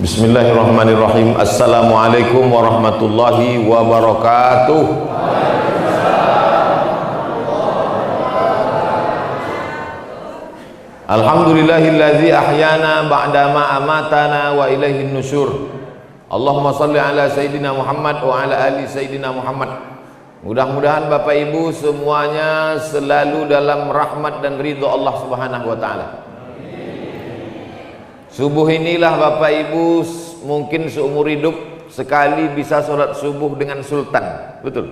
Bismillahirrahmanirrahim. Assalamualaikum warahmatullahi wabarakatuh. Alhamdulillahilladzi ahyana ba'dama amatana wa ilaihin nusyur. Allahumma salli ala Sayyidina Muhammad wa ala ali Sayyidina Muhammad. Mudah-mudahan Bapak Ibu semuanya selalu dalam rahmat dan ridho Allah Subhanahu wa taala. Subuh inilah Bapak Ibu mungkin seumur hidup sekali bisa sholat subuh dengan sultan, betul?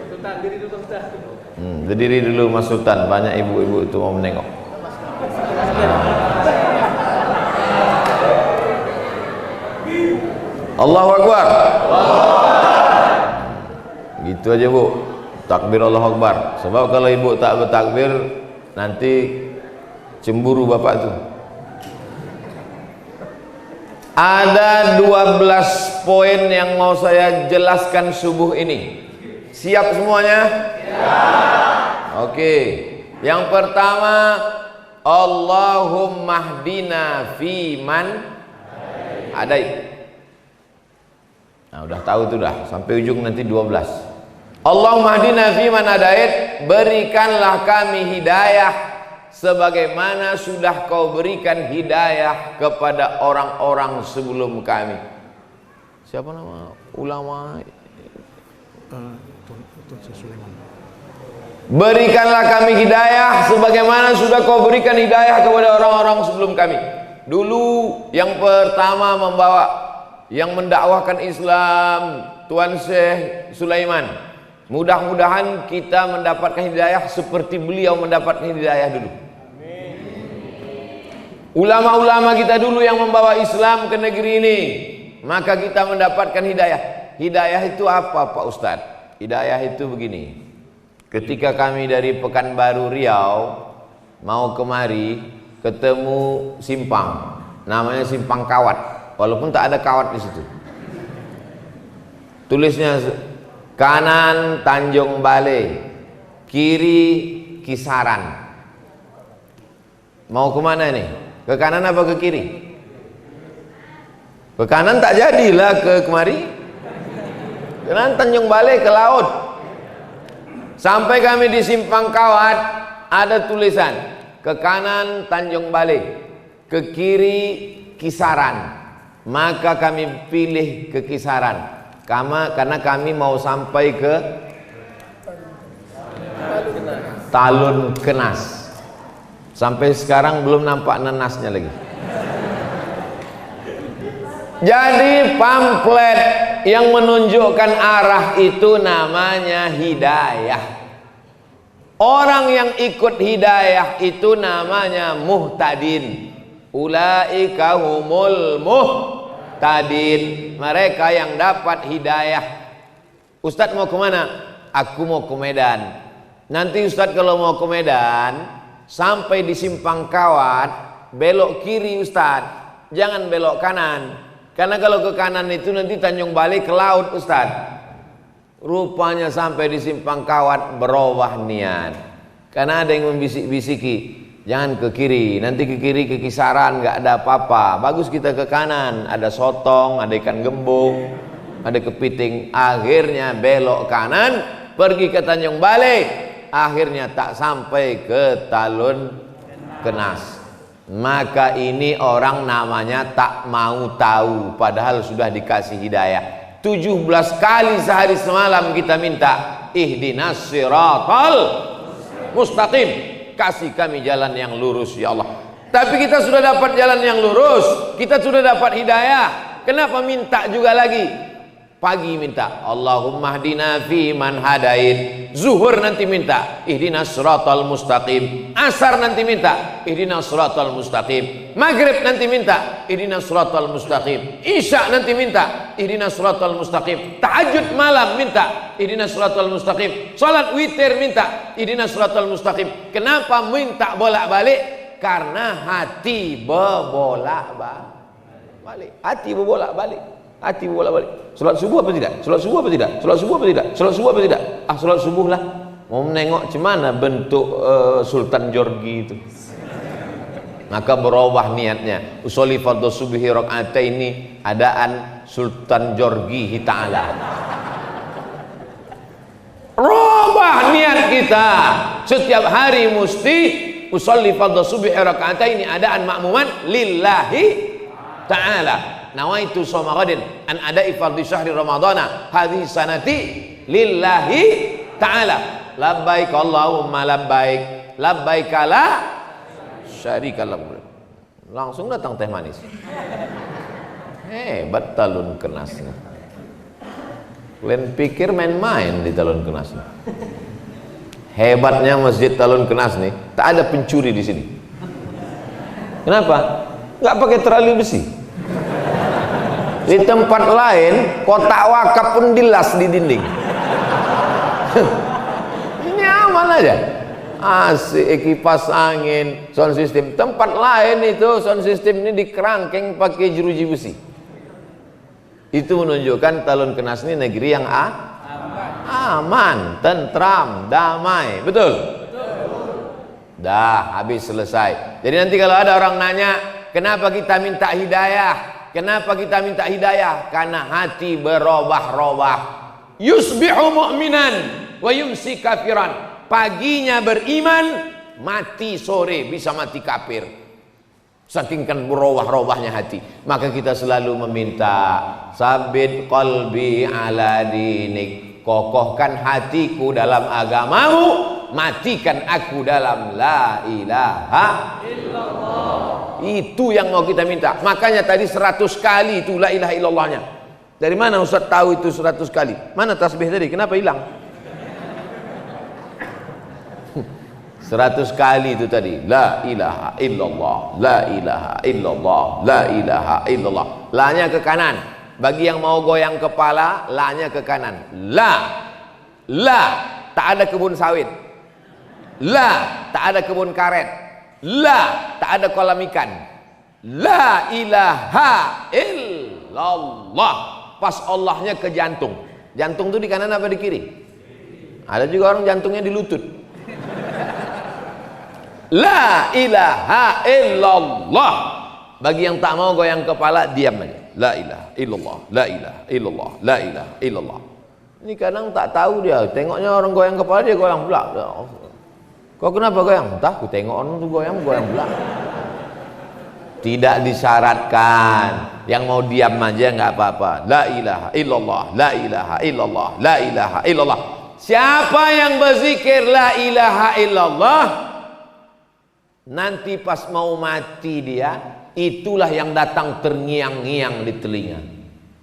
Sultan, diri dulu Ustaz. Berdiri dulu Mas Sultan, banyak ibu-ibu itu mau menengok. Allahu Akbar. Gitu aja Bu, takbir Allahu Akbar. Sebab kalau ibu tak bertakbir nanti cemburu bapak tuh. Ada 12 poin yang mau saya jelaskan subuh ini. Siap semuanya? Siap. Oke. Yang pertama, Allahumma hdina fiman hadait. Nah, udah tahu tuh dah, sampai ujung nanti 12. Allahumma hdina fiman hadait, berikanlah kami hidayah sebagaimana sudah kau berikan hidayah kepada orang-orang sebelum kami. Siapa nama ulama? Berikanlah kami hidayah sebagaimana sudah kau berikan hidayah kepada orang-orang sebelum kami. Dulu yang pertama membawa, yang mendakwahkan Islam, Tuan Syekh Sulaiman. Mudah-mudahan kita mendapatkan hidayah seperti beliau mendapatkan hidayah dulu. Ulama-ulama kita dulu yang membawa Islam ke negeri ini, maka kita mendapatkan hidayah. Hidayah itu apa Pak Ustadz? Hidayah itu begini. Ketika kami dari Pekanbaru Riau mau kemari, ketemu simpang, namanya Simpang Kawat, walaupun tak ada kawat di situ. Tulisnya kanan Tanjung Balai, kiri Kisaran. Mau kemana nih? Ke kanan apa ke kiri? Ke kanan tak jadilah ke kemari. Ke kanan Tanjung Balai ke laut. Sampai kami di Simpang Kawat, ada tulisan ke kanan Tanjung Balai, ke kiri Kisaran. Maka kami pilih ke Kisaran karena kami mau sampai ke Talun Kenas. Sampai sekarang belum nampak nenasnya lagi. Jadi pamflet yang menunjukkan arah itu namanya hidayah. Orang yang ikut hidayah itu namanya muhtadin. Ulaika humul muhtadin. Mereka yang dapat hidayah. Ustadz mau kemana? Aku mau ke Medan. Nanti Ustadz kalau mau ke Medan, sampai di Simpang Kawat, belok kiri Ustadz, jangan belok kanan. Karena kalau ke kanan itu nanti Tanjung Balai ke laut Ustadz. Rupanya sampai di Simpang Kawat berubah niat. Karena ada yang membisik-bisiki, jangan ke kiri, nanti ke kiri ke Kisaran nggak ada apa-apa. Bagus kita ke kanan, ada sotong, ada ikan gembung, ada kepiting. Akhirnya belok kanan, pergi ke Tanjung Balai. Akhirnya tak sampai ke Talun Kenas. Maka ini orang namanya tak mau tahu, padahal sudah dikasih hidayah. 17 kali sehari semalam kita minta ihdinas siratal mustaqim, kasih kami jalan yang lurus ya Allah. Tapi kita sudah dapat jalan yang lurus, kita sudah dapat hidayah, kenapa minta juga lagi? Pagi minta Allahumma hdina fiman hadait, zuhur nanti minta ihdinas siratal mustaqim, asar nanti minta ihdinas siratal mustaqim, maghrib nanti minta ihdinas siratal mustaqim, isya nanti minta ihdinas siratal mustaqim, tahajud malam minta ihdinas siratal mustaqim, salat witir minta ihdinas siratal mustaqim. Kenapa minta bolak-balik? Karena hati berbolak-balik. Hati berbolak-balik. Hati bolak-balik. Salat subuh apa tidak? Salat subuh apa tidak? Salat subuh apa tidak? Salat subuh apa tidak? Ah, salat subuh lah. Mau menengok cemana bentuk Sultan Jorgi itu. maka berubah niatnya. Usolli fardhu subhi rakaataini adaan Sultan Jorgi Ta'ala. Rubah niat kita. Setiap hari mesti usolli fardhu subhi rakaataini adaan makmuman lillahi ta'ala. Nawaitu shoma ghadin an ada'i fardhi syahri ramadhana hadhihi sanati lillahi ta'ala. Labbaik Allahumma labbaik, labbaik la syarika lak. Langsung datang teh manis. Hebat talun kenasnya. Kalian pikir main-main di talun kenas. Hebatnya masjid talun kenas nih, tak ada pencuri di sini. Kenapa? Nggak pakai terali besi. Di tempat lain kotak wakaf pun dilas di dinding. Nyaman aja. Asik, kipas angin, sound system. Tempat lain itu sound system ini dikerangkeng pakai jeruji besi. Itu menunjukkan Talun Kenas ini negeri yang aman, tentram, damai. Betul? Dah, habis selesai. Jadi nanti kalau ada orang nanya, kenapa kita minta hidayah? Kenapa kita minta hidayah? Karena hati berubah-ubah. Yusbihu mu'minan wa yumsi kafiran. Paginya beriman, mati sore bisa mati kafir. Saking kan berubah-ubahnya hati. Maka kita selalu meminta, sabit qalbi ala dinik. Kokohkan hatiku dalam agamamu, matikan aku dalam la ilaha illallah. Itu yang mau kita minta. Makanya tadi 100 kali itu la ilaha illallahnya. Dari mana Ustaz tahu itu 100 kali? Mana tasbih tadi? Kenapa hilang? 100 kali itu tadi. La ilaha illallah, la ilaha illallah, la ilaha illallah. La-nya ke kanan. Bagi yang mau goyang kepala, la-nya ke kanan. La, tak ada kebun sawit. La, tak ada kebun karet. La, tak ada kolam ikan. La ilaha illallah. Pas Allahnya ke jantung. Jantung itu di kanan apa di kiri? Ada juga orang jantungnya di lutut. La ilaha illallah. Bagi yang tak mau goyang kepala, diam aja. La ilaha illallah, la ilaha illallah, la ilaha illallah. Ini kadang tak tahu dia. Tengoknya orang goyang kepala, dia goyang pula. Kau kenapa goyang? Entah, aku tengok orang tu goyang pula. Tidak disyaratkan. Yang mau diam aja nggak apa-apa. La ilaha illallah, la ilaha illallah, la ilaha illallah. Siapa yang berzikir la ilaha illallah, nanti pas mau mati dia, itulah yang datang terngiang-ngiang di telinga.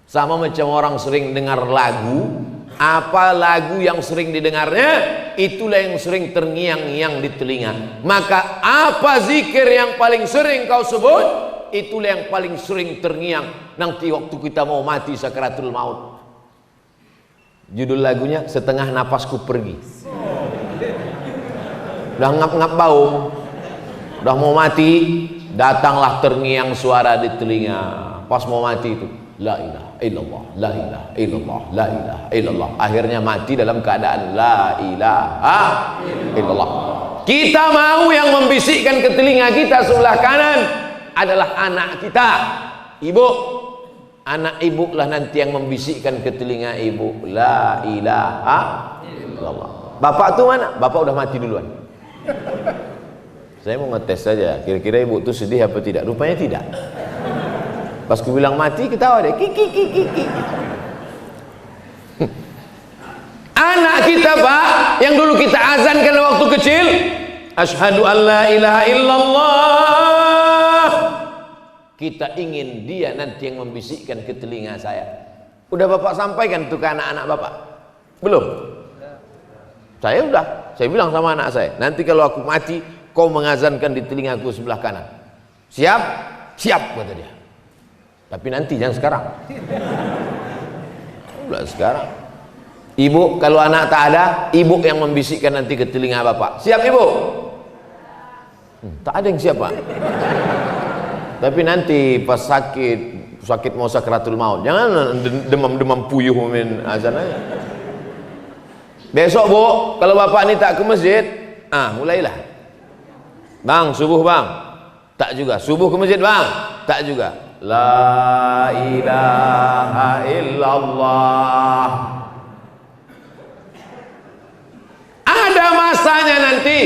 Sama macam orang sering dengar lagu, apa lagu yang sering didengarnya, itulah yang sering terngiang-ngiang di telinga. Maka apa zikir yang paling sering kau sebut, itulah yang paling sering terngiang nanti waktu kita mau mati sakaratul maut. Judul lagunya Setengah Napasku Pergi. Udah ngap-ngap bau, udah mau mati, datanglah terngiang suara di telinga. Pas mau mati itu, la ilaha illallah, la ilaha illallah, la ilaha illallah. Akhirnya mati dalam keadaan la ilaha illallah. Kita mau yang membisikkan ke telinga kita sebelah kanan adalah anak kita, ibu. Anak ibu lah nanti yang membisikkan ke telinga ibu, la ilaha illallah. Bapak tuh mana? Bapak udah mati duluan. Saya mau ngetes saja, kira-kira ibu tuh sedih apa tidak? Rupanya tidak. Pas ku bilang mati, ketawa deh. Kiki. Anak kita, Pak, yang dulu kita azankan waktu kecil, asyhadu an la ilaha illallah. Kita ingin dia nanti yang membisikkan ke telinga saya. Udah Bapak sampaikan tuh ke anak-anak Bapak? Belum? Saya udah. Saya bilang sama anak saya, nanti kalau aku mati, kau mengazankan di telingaku sebelah kanan. Siap? Siap, kata dia. Tapi nanti, jangan sekarang. Udah sekarang. Ibu, kalau anak tak ada, ibu yang membisikkan nanti ke telinga Bapak. Siap, Ibu? Tak ada yang siap, Pak. Tapi nanti pas sakit mau sakaratul maut, jangan demam-demam puyuh min azan aja. Besok Bu, kalau Bapak ini tak ke masjid, mulailah. Bang, subuh bang. Tak juga. Subuh ke masjid bang? Tak juga. La ilaha illallah. Ada masanya nanti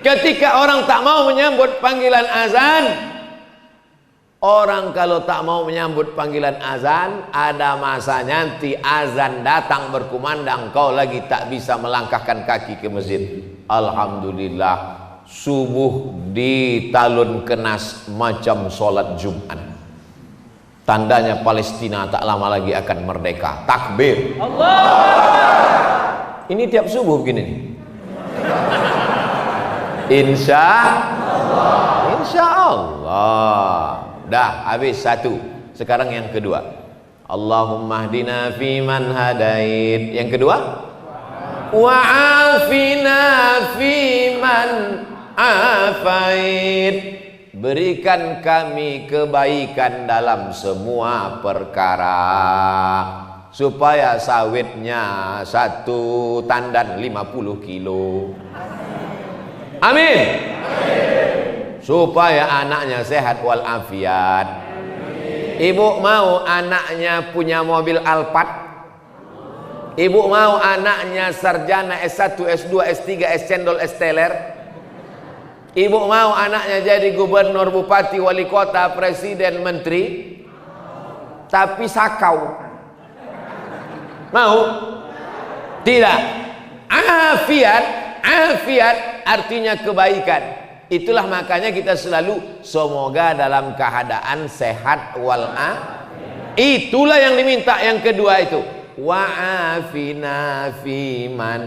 ketika orang tak mau menyambut panggilan azan. Orang kalau tak mau menyambut panggilan azan, ada masanya nanti azan datang berkumandang, kau lagi tak bisa melangkahkan kaki ke masjid. Alhamdulillah, subuh di talun kenas macam sholat Jumat. Tandanya Palestina tak lama lagi akan merdeka. Takbir. Allah. Ini tiap subuh begini nih. Insya Allah. Dah habis satu. Sekarang yang kedua. Allahumma hdina fiman hadait. Yang kedua, wa'afina fiman afait. Berikan kami kebaikan dalam semua perkara, supaya sawitnya satu tandan 50 kilo. Amin. Supaya anaknya sehat walafiat. Ibu mau anaknya punya mobil Alphard? Ibu mau anaknya sarjana S1, S2, S3, S cendol, S teler? Ibu mau anaknya jadi gubernur, bupati, wali kota, presiden, menteri? Tapi sakau. Mau? Tidak. Afiat artinya kebaikan. Itulah makanya kita selalu semoga dalam keadaan sehat walafiat. Itulah yang diminta. Yang kedua itu wa'afina fiman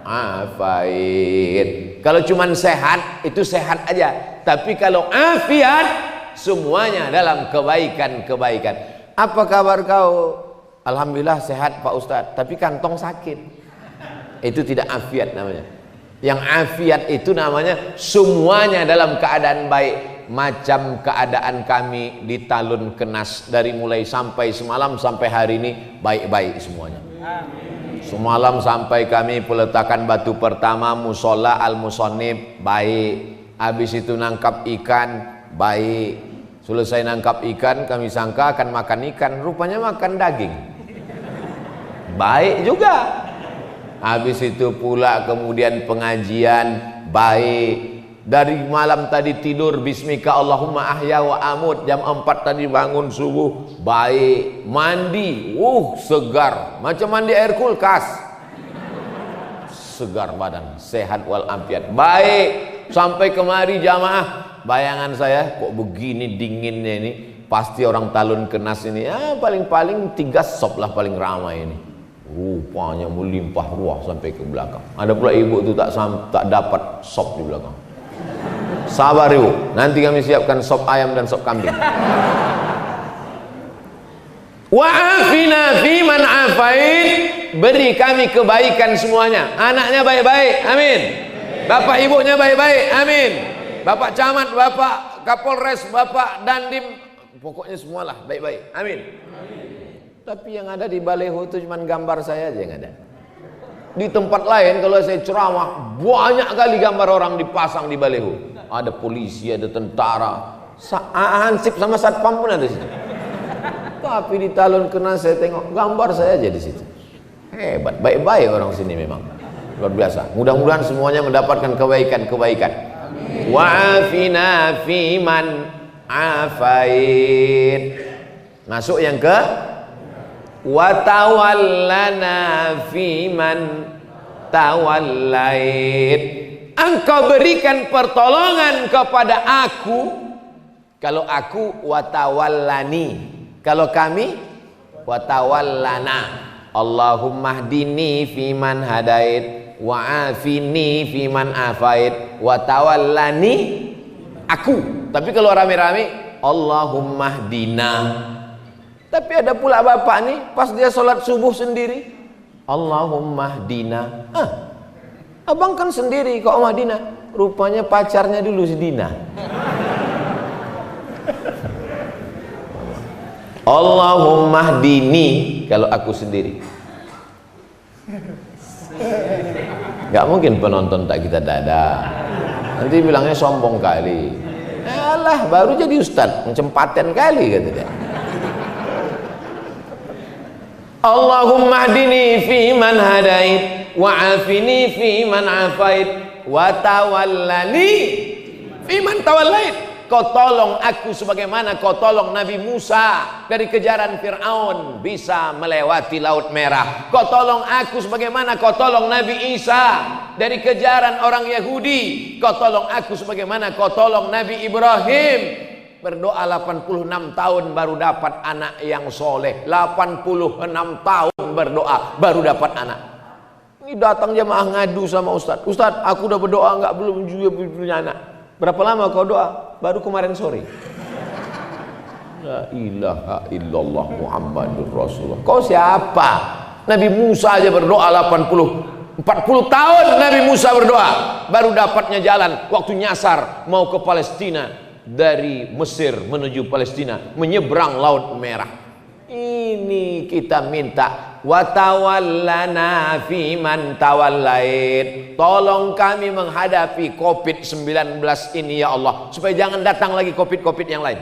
afait. Kalau cuman sehat itu sehat aja, tapi kalau afiat semuanya dalam kebaikan-kebaikan. Apa kabar kau? Alhamdulillah sehat Pak Ustadz, tapi kantong sakit. Itu tidak afiat namanya. Yang afiat itu namanya semuanya dalam keadaan baik. Macam keadaan kami di talun kenas, dari mulai sampai semalam sampai hari ini baik-baik semuanya. Semalam sampai kami peletakan batu pertama musola al-musonib baik. Habis itu nangkap ikan baik. Selesai nangkap ikan kami sangka akan makan ikan, rupanya makan daging. Baik juga. Habis itu pula kemudian pengajian baik. Dari malam tadi tidur bismika Allahumma ahya wa amut, jam 4 tadi bangun subuh baik. Mandi segar macam mandi air kulkas, segar badan, sehat walafiat baik. Sampai kemari jamaah, bayangan saya kok begini dinginnya ini, pasti orang talun kenas ini paling-paling 3 sop lah paling ramai ini. Rupanya melimpah ruah sampai ke belakang. Ada pula ibu itu tak dapat sop di belakang. Sabar ibu, nanti kami siapkan sop ayam dan sop kambing. Wa'afina fiman afait. Beri kami kebaikan semuanya. Anaknya baik-baik, amin. Bapak ibunya baik-baik, amin. Bapak camat, bapak kapolres, bapak dandim, pokoknya semualah baik-baik, amin. Tapi yang ada di baleho itu cuma gambar saya aja yang ada. Di tempat lain kalau saya ceramah banyak kali gambar orang dipasang di baleho. Ada polisi, ada tentara, Hansip sama satpam pun ada di situ. Tapi di talun kenas saya tengok gambar saya aja di situ. Hebat, baik-baik orang sini memang. Luar biasa. Mudah-mudahan semuanya mendapatkan kebaikan-kebaikan. Wa'afina fiman afait. Masuk yang ke watawallana fiman tawallait. Engkau berikan pertolongan kepada aku. Kalau aku watawallani, kalau kami watawallana. Allahumma hdini fiman hadait wa'afini fiman afait watawallani aku. Tapi kalau rame-rame Allahumma hdina. Tapi ada pula bapak nih pas dia sholat subuh sendiri Allahumma hdina. Abang kan sendiri kok Madinah. Rupanya pacarnya dulu si Dina. Allahumma hdini kalau aku sendiri. Gak mungkin penonton tak kita dada. Nanti bilangnya sombong kali. Alah, baru jadi ustaz, macam paten kali kata dia. Allahumma hdini fi man hadait wa afini fi man afait wa tawallani fi man tawallait. Kau tolong aku sebagaimana kau tolong Nabi Musa dari kejaran Fir'aun bisa melewati Laut Merah. Kau tolong aku sebagaimana kau tolong Nabi Isa dari kejaran orang Yahudi. Kau tolong aku sebagaimana kau tolong Nabi Ibrahim. Berdoa 86 tahun baru dapat anak yang soleh. 86 tahun berdoa baru dapat anak. Ini datang jemaah ngadu sama Ustaz. Ustaz, aku udah berdoa enggak, belum juga punya anak. Berapa lama kau doa? Baru kemarin sore. La ilaha illallah Muhammadur Rasulullah. Kau siapa? Nabi Musa aja berdoa 40 tahun Nabi Musa berdoa baru dapatnya jalan waktu nyasar mau ke Palestina, dari Mesir menuju Palestina menyeberang Laut Merah. Ini kita minta wa tawallana fi man tawallait. Tolong kami menghadapi Covid-19 ini ya Allah, supaya jangan datang lagi Covid yang lain.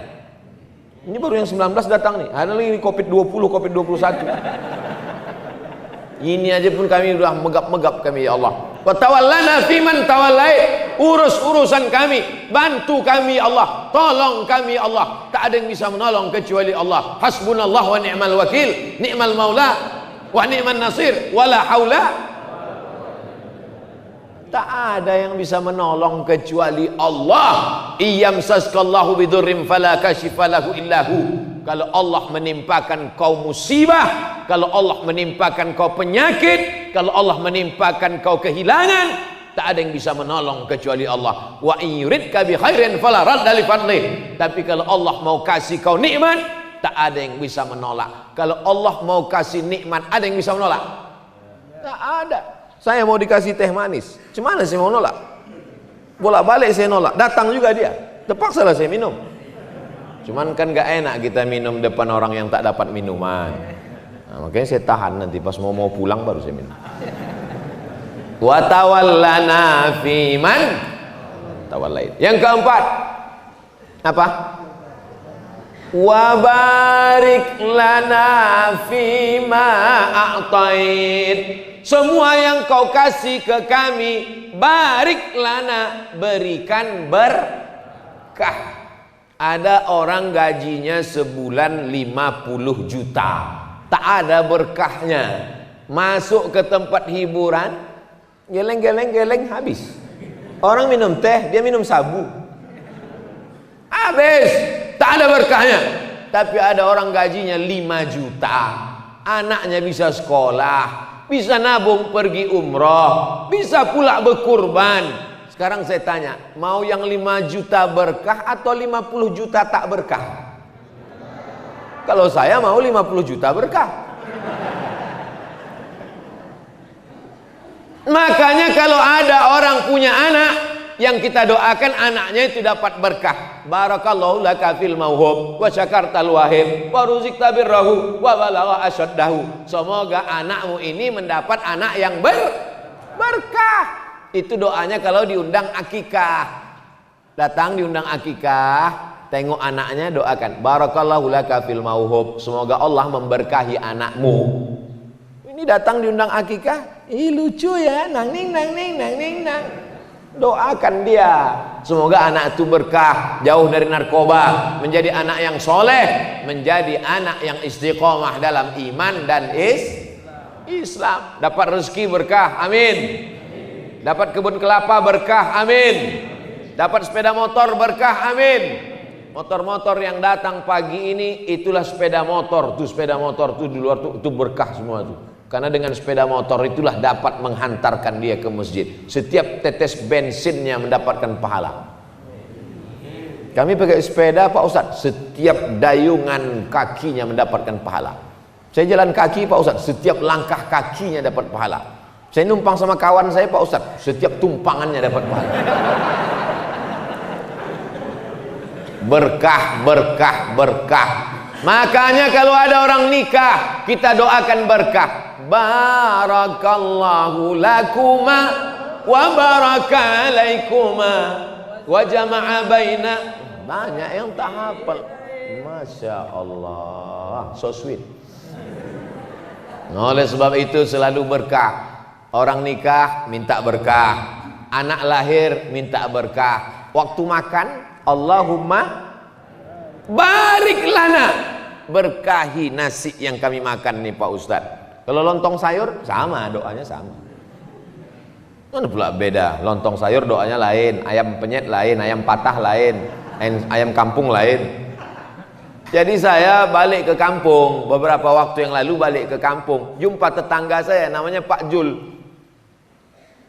Ini baru yang 19 datang nih, ada lagi Covid-20, Covid-21. Ini aja pun kami sudah megap-megap kami ya Allah. Wa tawallana fi man tawallait. Urus urusan kami, bantu kami ya Allah, tolong kami ya Allah. Tak ada yang bisa menolong kecuali Allah. Hasbunallah wa ni'mal wakil, ni'mal maula wa ni'man nasir, wala haula. Tak ada yang bisa menolong kecuali Allah. Iyamsaskallahu bidurrim fala kashifa lahu illahu. Kalau Allah menimpakan kau musibah, kalau Allah menimpakan kau penyakit, kalau Allah menimpakan kau kehilangan, tak ada yang bisa menolong kecuali Allah. Wa in yuridka bi khairin fala radda li fadlih. Tapi kalau Allah mau kasih kau nikmat, tak ada yang bisa menolak. Kalau Allah mau kasih nikmat, ada yang bisa menolak? Tak ada. Saya mau dikasih teh manis, gimana saya mau nolak? Bolak-balik saya nolak, datang juga dia, terpaksa lah saya minum. Cuman kan gak enak kita minum depan orang yang tak dapat minuman. Nah, makanya saya tahan, nanti pas mau pulang baru saya minum. Wa tawallana fi man tawallait. Yang keempat apa? Wa barik lana fi ma a'tait. Semua yang kau kasih ke kami, barik lana, berikan berkah. Ada orang gajinya sebulan 50 juta, tak ada berkahnya. Masuk ke tempat hiburan, geleng habis. Orang minum teh, dia minum sabu, habis, tak ada berkahnya. Tapi ada orang gajinya 5 juta, anaknya bisa sekolah, bisa nabung pergi umroh, bisa pula berkurban. Sekarang saya tanya, mau yang 5 juta berkah atau 50 juta tak berkah? Kalau saya mau 50 juta berkah. Makanya kalau ada orang punya anak, yang kita doakan anaknya itu dapat berkah. Barakallahu laka fil mauhub wa syakartal wahib wa ruzikta birrahu wa balagha asyaddahu. Semoga anakmu ini mendapat anak yang berkah. Itu doanya kalau diundang akikah. Datang diundang akikah, tengok anaknya, doakan barakallahu laka fil mauhub, semoga Allah memberkahi anakmu. Ini datang diundang akikah, ih lucu ya, nang ning. Doakan dia, semoga anak itu berkah, jauh dari narkoba, menjadi anak yang soleh, menjadi anak yang istiqomah dalam iman dan Islam. Dapat rezeki berkah, amin. Dapat kebun kelapa berkah, amin. Dapat sepeda motor berkah, amin. Motor-motor yang datang pagi ini, itulah sepeda motor. Tuh sepeda motor tuh di luar tuh, itu berkah semua tuh. Karena dengan sepeda motor itulah dapat menghantarkan dia ke masjid. Setiap tetes bensinnya mendapatkan pahala. Kami pakai sepeda Pak Ustadz, setiap dayungan kakinya mendapatkan pahala. Saya jalan kaki Pak Ustadz, setiap langkah kakinya dapat pahala. Saya numpang sama kawan saya Pak Ustadz, setiap tumpangannya dapat pahala. Berkah. Makanya kalau ada orang nikah, kita doakan berkah. Barakallahu lakuma wa baraka alaikuma wa jama'a baina Banyak yang tak hafal. Masya Allah, so sweet. Oleh sebab itu selalu berkah. Orang nikah minta berkah, anak lahir minta berkah. Waktu makan, Allahumma barik lana, berkahi nasi yang kami makan nih Pak Ustadz. Kalau lontong sayur sama, doanya sama. Mana pula beda? Lontong sayur doanya lain, ayam penyet lain, ayam patah lain, ayam kampung lain. Jadi saya balik ke kampung beberapa waktu yang lalu, balik ke kampung, jumpa tetangga saya namanya Pak Jul.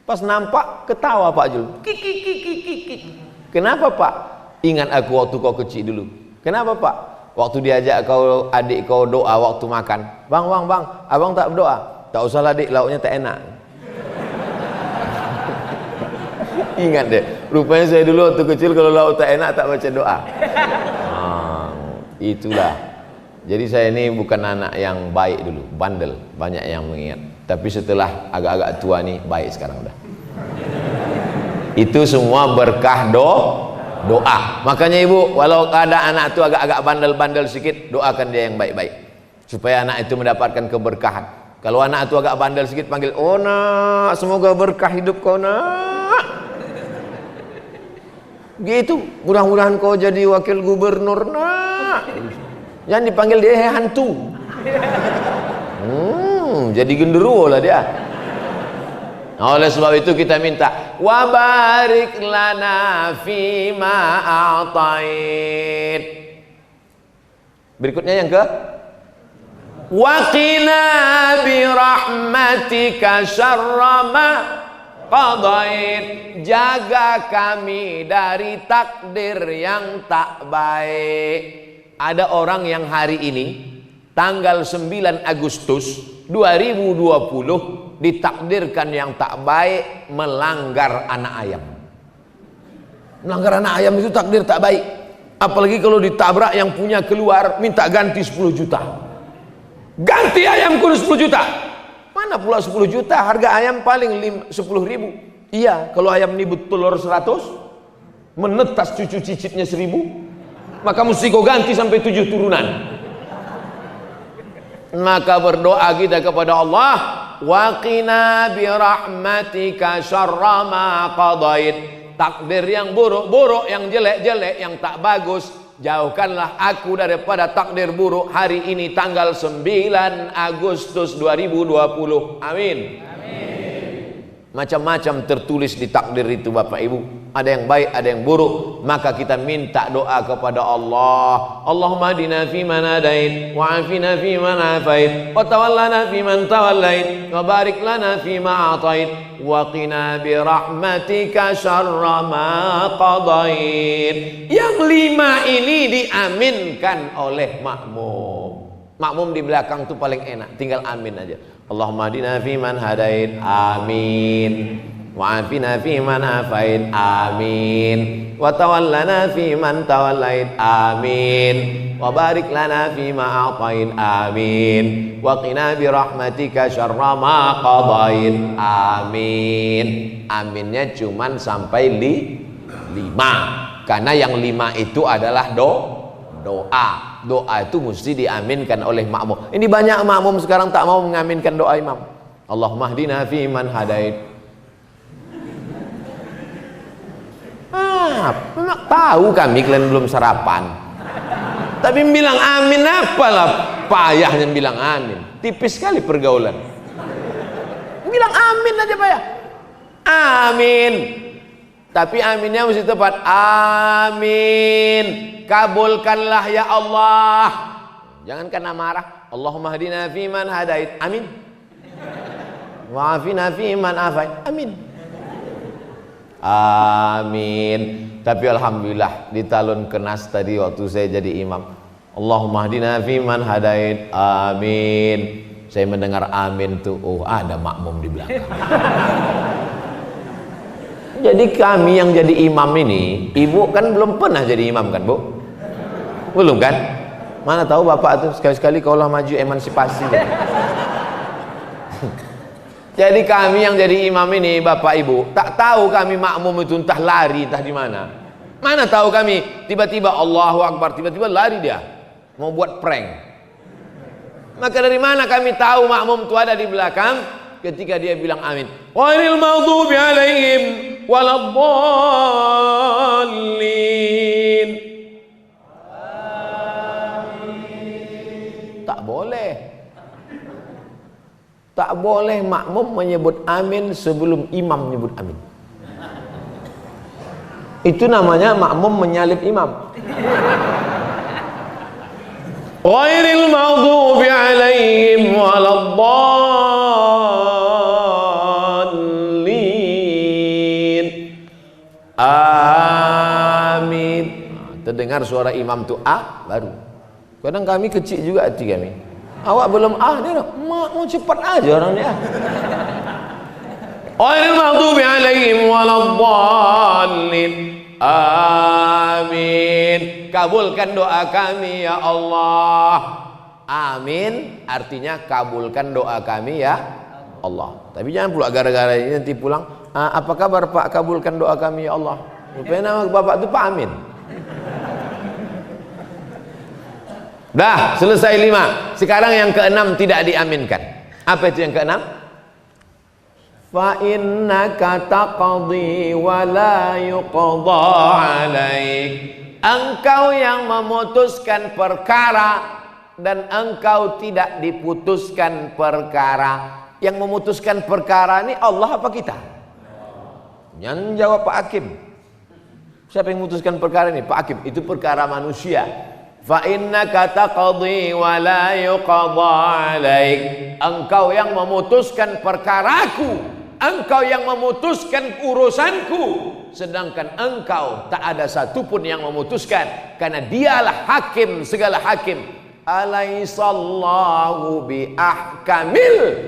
Pas nampak ketawa Pak Jul. Kiki. Kenapa Pak? Ingat aku waktu kau kecil dulu. Kenapa Pak? Waktu diajak kau adik kau doa waktu makan. Bang, abang tak berdoa. Tak usah lah dik, lauknya tak enak. Ingat deh, rupanya saya dulu waktu kecil kalau lauk tak enak tak baca doa. Itulah. Jadi saya ini bukan anak yang baik dulu, bandel, banyak yang mengingat. Tapi setelah agak-agak tua nih baik sekarang udah. Itu semua berkah doa. Makanya ibu, walau ada anak itu agak-agak bandel-bandel sedikit, doakan dia yang baik-baik supaya anak itu mendapatkan keberkahan. Kalau anak itu agak bandel sedikit, panggil, oh nak, semoga berkah hidup kau nak. Gitu, mudah-mudahan kau jadi wakil gubernur nak. Jangan dipanggil dia hantu. Jadi genderuwo lah dia. Nah, oleh sebab itu kita minta wa barik lana fima a'tait. Berikutnya yang ke wa qina bi rahmatika syarra ma qadait. Jaga kami dari takdir yang tak baik. Ada orang yang hari ini tanggal 9 Agustus 2020 ditakdirkan yang tak baik melanggar anak ayam. Melanggar anak ayam itu takdir tak baik. Apalagi kalau ditabrak yang punya keluar minta ganti 10 juta. Ganti ayam kudu 10 juta. Mana pula 10 juta? Harga ayam paling 10.000. Iya, kalau ayam ini bertelur 100, menetas cucu cicitnya 1.000, maka mesti kau ganti sampai 7 turunan. Maka berdoa kita kepada Allah, wa qina bi rahmatika syarra ma qadait. Takdir yang buruk-buruk, yang jelek-jelek, yang tak bagus, jauhkanlah aku daripada takdir buruk hari ini tanggal 9 Agustus 2020. Amin. Macam-macam tertulis di takdir itu Bapak Ibu. Ada yang baik, ada yang buruk. Maka kita minta doa kepada Allah. Allahumma hadina fi man hadait, wa afina fi man afait, wa tawallana fi man tawallait, wa barik lana fi ma atait, wa qina bi rahmatika syarra ma qadait. Yang 5 ini diaminkan oleh makmum. Makmum di belakang itu paling enak, tinggal amin aja. Allahumma hadina fi man hadait, amin. Wa afina fi man afait, amin. Wa tawallana fi man tawallait, amin. Wa barik lana fi ma a'tait, amin. Wa qina bi rahmatika syarra ma qadait, amin. Aminnya cuman sampai 5. Karena yang 5 itu adalah doa. Doa itu mesti diaminkan oleh makmum. Ini banyak makmum sekarang tak mau mengaminkan doa imam. Allahumma hdina fi man hadait. Memang tahu kami kalian belum sarapan. Tapi bilang amin apalah payahnya bilang amin. Tipis sekali pergaulan. Bilang amin aja payah. Amin. Tapi aminnya mesti tepat. Amin. Kabulkanlah ya Allah. Jangan kena marah. Allahumma hadina fi man hadait. Amin. Wa afina fi man afait. Amin. Amin. Tapi alhamdulillah di talun kenas tadi waktu saya jadi imam, Allahumma hadina fi man hadait. Amin. Saya mendengar amin tuh, oh ada makmum di belakang. Jadi kami yang jadi imam ini, ibu kan belum pernah jadi imam kan Bu? Belum kan? Mana tahu bapak tuh sekali-sekali kaulah maju emansipasi. Jadi kami yang jadi imam ini bapak ibu, tak tahu kami makmum itu entah lari entah di mana. Mana tahu kami, tiba-tiba Allahu Akbar, tiba-tiba lari dia mau buat prank. Maka dari mana kami tahu makmum itu ada di belakang ketika dia bilang amin? Ghairil maghdubi alaihim waladdallin. Tak boleh. Tak boleh makmum menyebut amin sebelum imam menyebut amin. Itu namanya makmum menyalip imam. Ghairil maghdubi alaihim waladdallin. Amin. Terdengar suara imam tu baru. Kadang kami kecil juga hati kami. Awak belum dia nak, mak mau cepat aja orang ni Ghairil maghdubi alaihim waladdallin. Amin. Kabulkan doa kami ya Allah. Amin artinya kabulkan doa kami ya Allah. Tapi jangan pula gara-gara ini nanti pulang, apa kabar Pak, kabulkan doa kami ya Allah. Rupanya nama bapak itu Pak Amin. Dah selesai 5. Sekarang yang ke-6 tidak diaminkan. Apa itu yang ke-6? Fa innaka taqdi wa la yuqda alaik. Engkau yang memutuskan perkara dan engkau tidak diputuskan perkara. Yang memutuskan perkara ini Allah apa kita? Yang jawab Pak Hakim. Siapa yang memutuskan perkara ini? Pak Hakim. Itu perkara manusia. Fa innaka taqdi wa la yuqda alaik. Engkau yang memutuskan perkaraku, engkau yang memutuskan urusanku, sedangkan engkau tak ada satupun yang memutuskan, karena dialah hakim segala hakim. Alaihissallahu bi ahkamil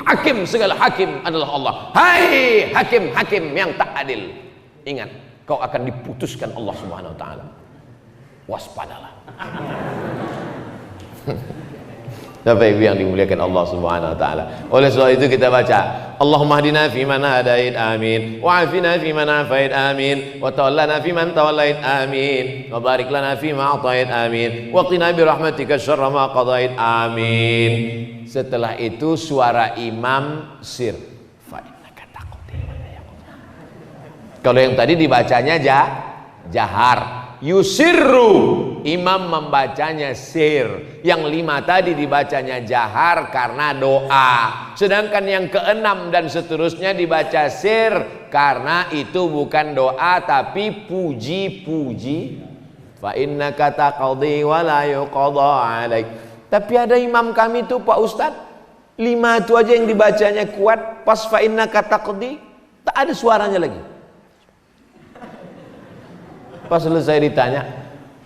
hakim, segala hakim adalah Allah. Hai hakim-hakim yang tak adil, ingat kau akan diputuskan Allah Subhanahu wa taala. Waspadalah. Bapak Ibu yang dimuliakan Allah Subhanahu wa taala. Oleh sebab itu kita baca, Allahumma hdina fi man hadait, amin. Wa afina fi man afait, amin. Wa tawallana fi man tawallait, amin. Wa barik lana fi ma atait, amin. Wa qina bi rahmatika syarra ma qadait, amin. Setelah itu suara imam sir. Fa innaka taqdi. Kalau yang tadi dibacanya jahar. Yusirru, imam membacanya sir. Yang 5 tadi dibacanya jahar karena doa. Sedangkan yang ke-6 dan seterusnya dibaca sir karena itu bukan doa tapi puji-puji. Fa innaka taqdi wa la yuqda alaik. Tapi ada imam kami itu Pak Ustadz, 5 itu aja yang dibacanya kuat, pas fa innaka taqdi tak ada suaranya lagi. Pas selesai ditanya,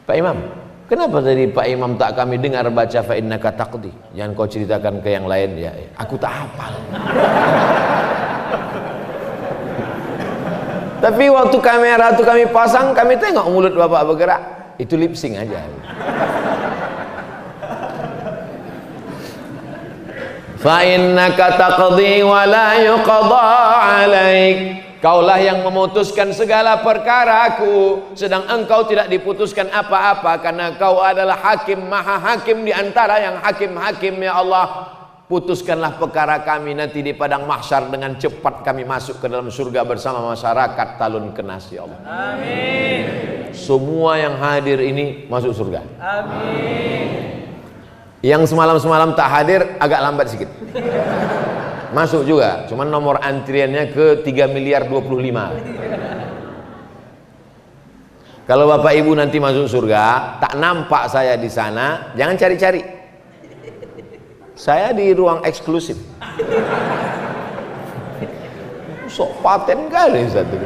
Pak Imam, kenapa tadi Pak Imam tak kami dengar baca fa innaka taqdi? Jangan kau ceritakan ke yang lain ya. Aku tak hafal. Tapi waktu kamera itu kami pasang, kami tengok mulut Bapak bergerak. Itu lip sync aja. Fa innaka taqdi wa la yuqda alaik. Kaulah yang memutuskan segala perkaraku, sedang engkau tidak diputuskan apa-apa, karena kau adalah hakim, maha hakim di antara yang hakim-hakim ya Allah. Putuskanlah perkara kami nanti di padang mahsyar, dengan cepat kami masuk ke dalam surga bersama masyarakat Talun Kenas ya Allah. Amin. Semua yang hadir ini masuk surga. Amin. Yang semalam-semalam tak hadir agak lambat sedikit. Masuk juga, cuman nomor antriannya ke 3.025.000.000. Kalau Bapak Ibu nanti masuk surga, tak nampak saya di sana, jangan cari-cari. Saya di ruang eksklusif. Sok paten kali satu.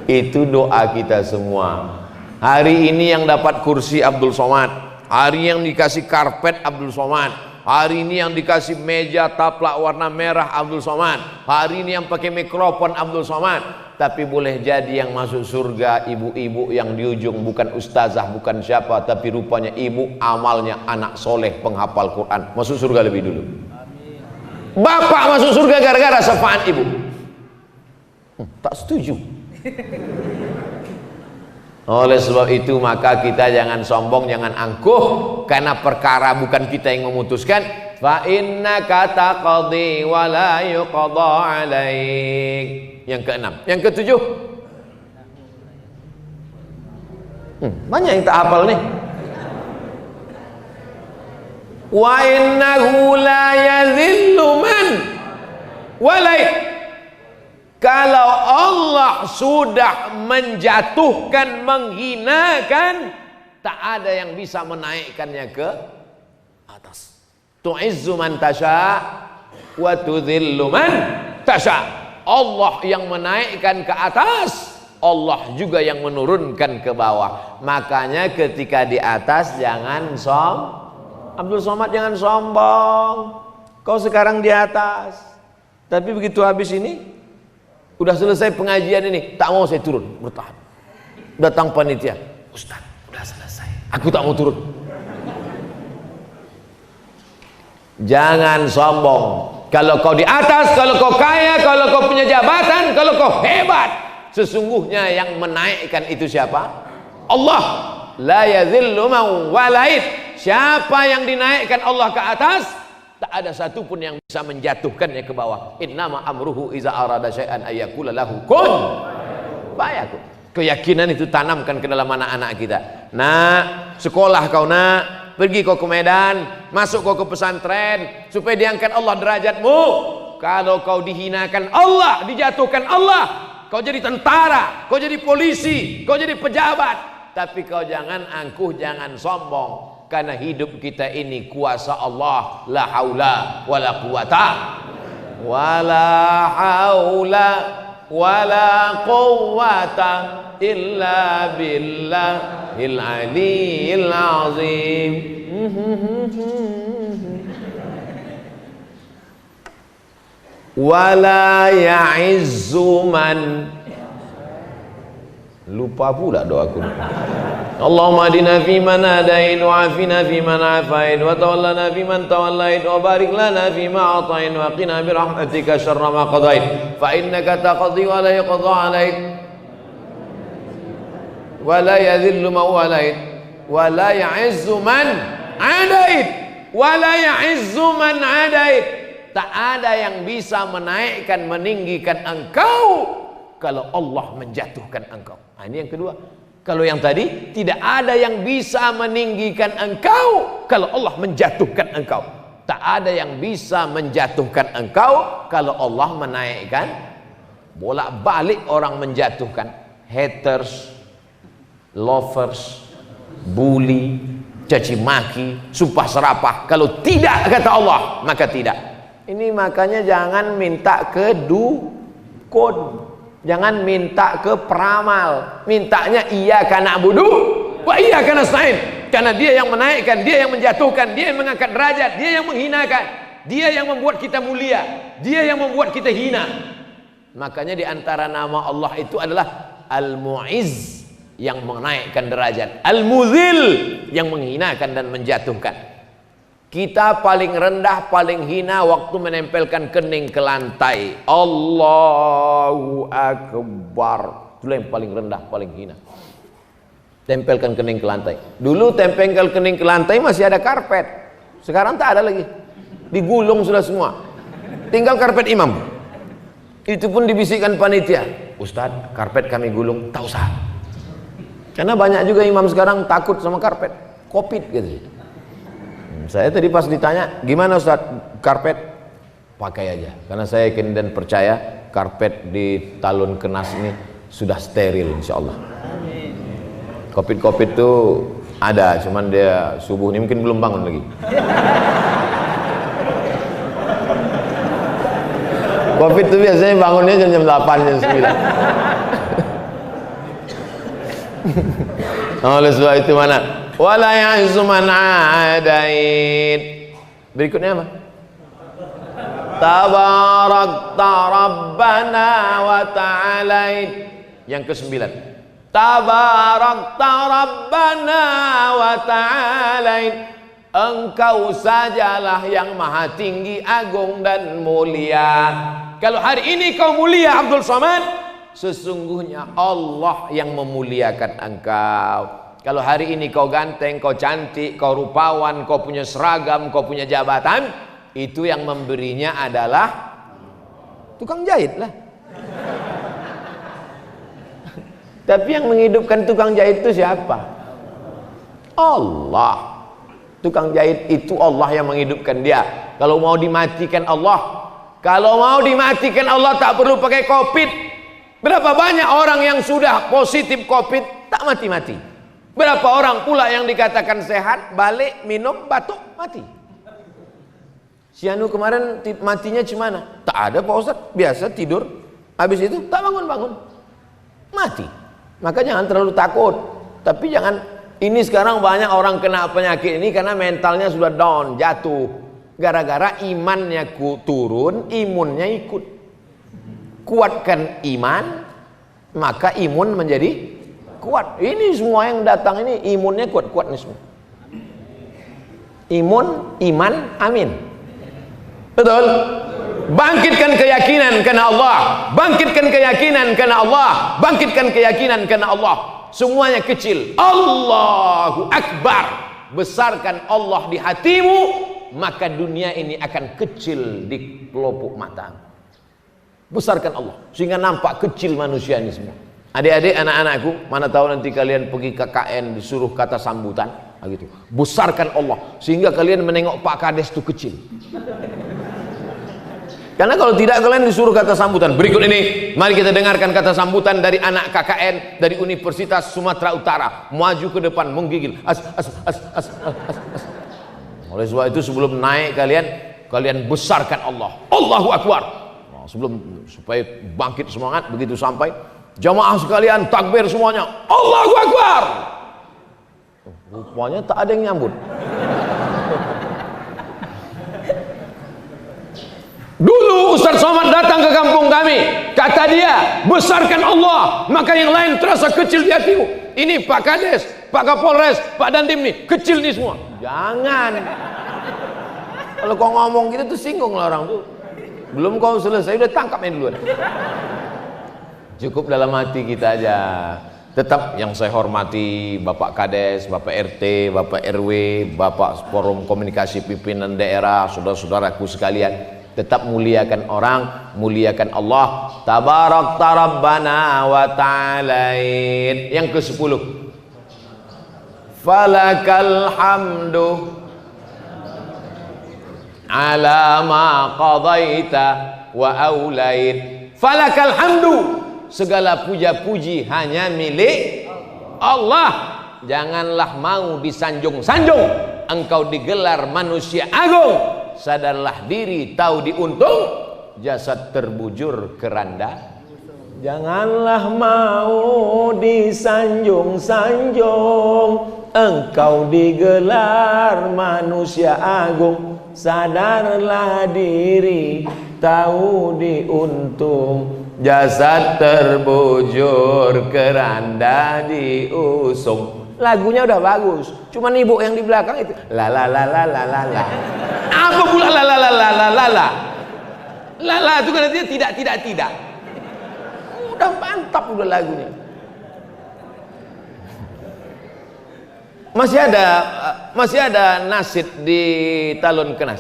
Itu doa kita semua. Hari ini yang dapat kursi Abdul Somad, hari yang dikasih karpet Abdul Somad, hari ini yang dikasih meja taplak warna merah Abdul Somad, hari ini yang pakai mikrofon Abdul Somad. Tapi boleh jadi yang masuk surga ibu-ibu yang di ujung bukan ustazah, bukan siapa, tapi rupanya ibu amalnya anak soleh penghafal Quran, masuk surga lebih dulu. Bapak masuk surga gara-gara syafaat ibu. Tak setuju. Oleh sebab itu maka kita jangan sombong, jangan angkuh, karena perkara bukan kita yang memutuskan. Fa innaka taqdi wa la yuqda alaik. Yang keenam. Yang ketujuh, banyak yang tak hafal nih. Wa innahu la yadhillu man walait. Kalau Allah sudah menjatuhkan, menghinakan, tak ada yang bisa menaikkannya ke atas. Tu'izzu man tasha wa tudhillu man tasha. Allah yang menaikkan ke atas, Allah juga yang menurunkan ke bawah. Makanya ketika di atas jangan Abdul Somad, jangan sombong. Kau sekarang di atas, tapi begitu habis ini, udah selesai pengajian ini, tak mau saya turun, bertahan. Datang panitia, Ustaz, udah selesai, aku tak mau turun. Jangan sombong. Kalau kau di atas, kalau kau kaya, kalau kau punya jabatan, kalau kau hebat, sesungguhnya yang menaikkan itu siapa? Allah. La yadhillu man walait. Siapa yang dinaikkan Allah ke atas, tak ada satupun yang bisa menjatuhkannya ke bawah. Innama amruhu iza arada syai'an ayyakula lahu kun fayakun. Keyakinan itu tanamkan ke dalam anak-anak kita. Nak, sekolah kau nak, pergi kau ke Medan, masuk kau ke pesantren, supaya diangkat Allah derajatmu. Kalau kau dihinakan Allah, dijatuhkan Allah, kau jadi tentara, kau jadi polisi, kau jadi pejabat, tapi kau jangan angkuh, jangan sombong. Karena hidup kita ini kuasa Allah. La haula wala quwata wala haula wala quwata illa billahil aliyil azim. Wala ya'izzu man, lupa pula doaku. Allahumma adina fi man hadain wa afina fi man afain wa tawallana fi man tawallait wa barik lana fi ma atain wa qina bi rahmatika syarra ma qadait fa innaka taqdi wa la yuqda alaik wa la yadhillu man walait wa la ya'izzu man adait wa la ya'izzu man adait. Tak ada yang bisa menaikkan, meninggikan engkau kalau Allah menjatuhkan engkau. Nah, ini yang kedua. Kalau yang tadi, tidak ada yang bisa meninggikan engkau kalau Allah menjatuhkan engkau. Tak ada yang bisa menjatuhkan engkau kalau Allah menaikkan. Bolak-balik orang menjatuhkan. Haters, lovers, bully, caci maki, sumpah serapah. Kalau tidak kata Allah, maka tidak. Ini makanya jangan minta ke dukun. Jangan minta ke peramal, mintanya iyyaka na'budu wa iyyaka nasta'in. Karena dia yang menaikkan, dia yang menjatuhkan, dia yang mengangkat derajat, dia yang menghinakan, dia yang membuat kita mulia, dia yang membuat kita hina. Makanya di antara nama Allah itu adalah Al-Mu'izz, yang menaikkan derajat, Al-Muzil, yang menghinakan dan menjatuhkan. Kita paling rendah, paling hina waktu menempelkan kening ke lantai. Allahu Akbar. Itulah yang paling rendah, paling hina. Tempelkan kening ke lantai. Dulu tempelkan kening ke lantai masih ada karpet. Sekarang tak ada lagi. Digulung sudah semua. Tinggal karpet imam. Itu pun dibisikkan panitia. Ustadz, karpet kami gulung. Tak usah. Karena banyak juga imam sekarang takut sama karpet. Covid gitu. Saya tadi pas ditanya, gimana Ustaz karpet? Pakai aja, karena saya yakin dan percaya karpet di Talun Kenas ini sudah steril insya Allah. Covid itu ada, cuman dia subuh ini mungkin belum bangun lagi. Covid itu biasanya bangunnya jam 8, jam 9. Oleh sebab itu mana? Wala ya'izzu man adait. Berikutnya apa? Tabarakta Rabbana wa ta'alait. Yang ke-9. Tabarakta Rabbana wa ta'alait. Engkau sajalah yang maha tinggi, agung dan mulia. Kalau hari ini kau mulia Abdul Somad, Sesungguhnya Allah yang memuliakan engkau. Kalau hari ini kau ganteng, kau cantik, kau rupawan, kau punya seragam, kau punya jabatan, itu yang memberinya adalah tukang jahit lah. Tapi yang menghidupkan tukang jahit itu siapa? Allah. Tukang jahit itu Allah yang menghidupkan dia. Kalau mau dimatikan Allah, kalau mau dimatikan Allah tak perlu pakai COVID. Berapa banyak orang yang sudah positif COVID tak mati-mati. Berapa orang pula yang dikatakan sehat, balik minum batuk mati. Si Anu kemarin matinya gimana? Tak ada Pak Ustadz, biasa tidur. Habis itu tak bangun-bangun, mati. Maka jangan terlalu takut. Tapi jangan, ini sekarang banyak orang kena penyakit ini karena mentalnya sudah down, jatuh. Gara-gara imannya turun, imunnya ikut. Kuatkan iman, maka imun menjadi kuat. Ini semua yang datang ini imunnya kuat-kuat nih semua. Imun, iman, amin. Betul? Bangkitkan keyakinan karena Allah. Bangkitkan keyakinan karena Allah. Bangkitkan keyakinan karena Allah. Semuanya kecil. Allahu Akbar. Besarkan Allah di hatimu, maka dunia ini akan kecil di pelupuk mata. Besarkan Allah sehingga nampak kecil manusia ini semua. Adik-adik, anak-anakku, mana tahu nanti kalian pergi KKN disuruh kata sambutan, gitu. Besarkan Allah sehingga kalian menengok Pak Kades itu kecil. Karena kalau tidak kalian disuruh kata sambutan. Berikut ini mari kita dengarkan kata sambutan dari anak KKN dari Universitas Sumatera Utara. Maju ke depan menggigil. Oleh sebab itu sebelum naik kalian besarkan Allah. Allahu Akbar. Sebelum supaya bangkit semangat, begitu sampai jamaah sekalian takbir semuanya, Allahu Akbar. Rupanya tak ada yang nyambut. Dulu Ustaz Somad datang ke kampung kami, kata dia besarkan Allah, maka yang lain terasa kecil di hatimu. Ini Pak Kades, Pak Kapolres, Pak Dandim nih kecil nih semua. Jangan. Kalau kau ngomong gitu tuh singgung lah orang tuh. Belum kau selesai udah tangkapnya duluan. Cukup dalam hati kita aja. Tetap yang saya hormati Bapak Kades, Bapak RT, Bapak RW, Bapak Forum Komunikasi Pimpinan Daerah, saudara-saudaraku sekalian, tetap muliakan orang, muliakan Allah. Tabarakta Rabbana wa ta'alain. Yang ke-10. Falakal hamdu ala ma qadaita wa aulait. Falakal hamdu, segala puja-puji hanya milik Allah. Janganlah mau disanjung-sanjung, engkau digelar manusia agung. Sadarlah diri, tahu diuntung, jasad terbujur keranda. Janganlah mau disanjung-sanjung, engkau digelar manusia agung. Sadarlah diri, tahu diuntung, jasad terbujur keranda diusung. Lagunya udah bagus, cuman ibu yang di belakang itu la la la la la la la. Apa pula la la la la la la la? La la itu kan artinya tidak. Udah mantap udah lagunya. Masih ada nasid di Talun Kenas?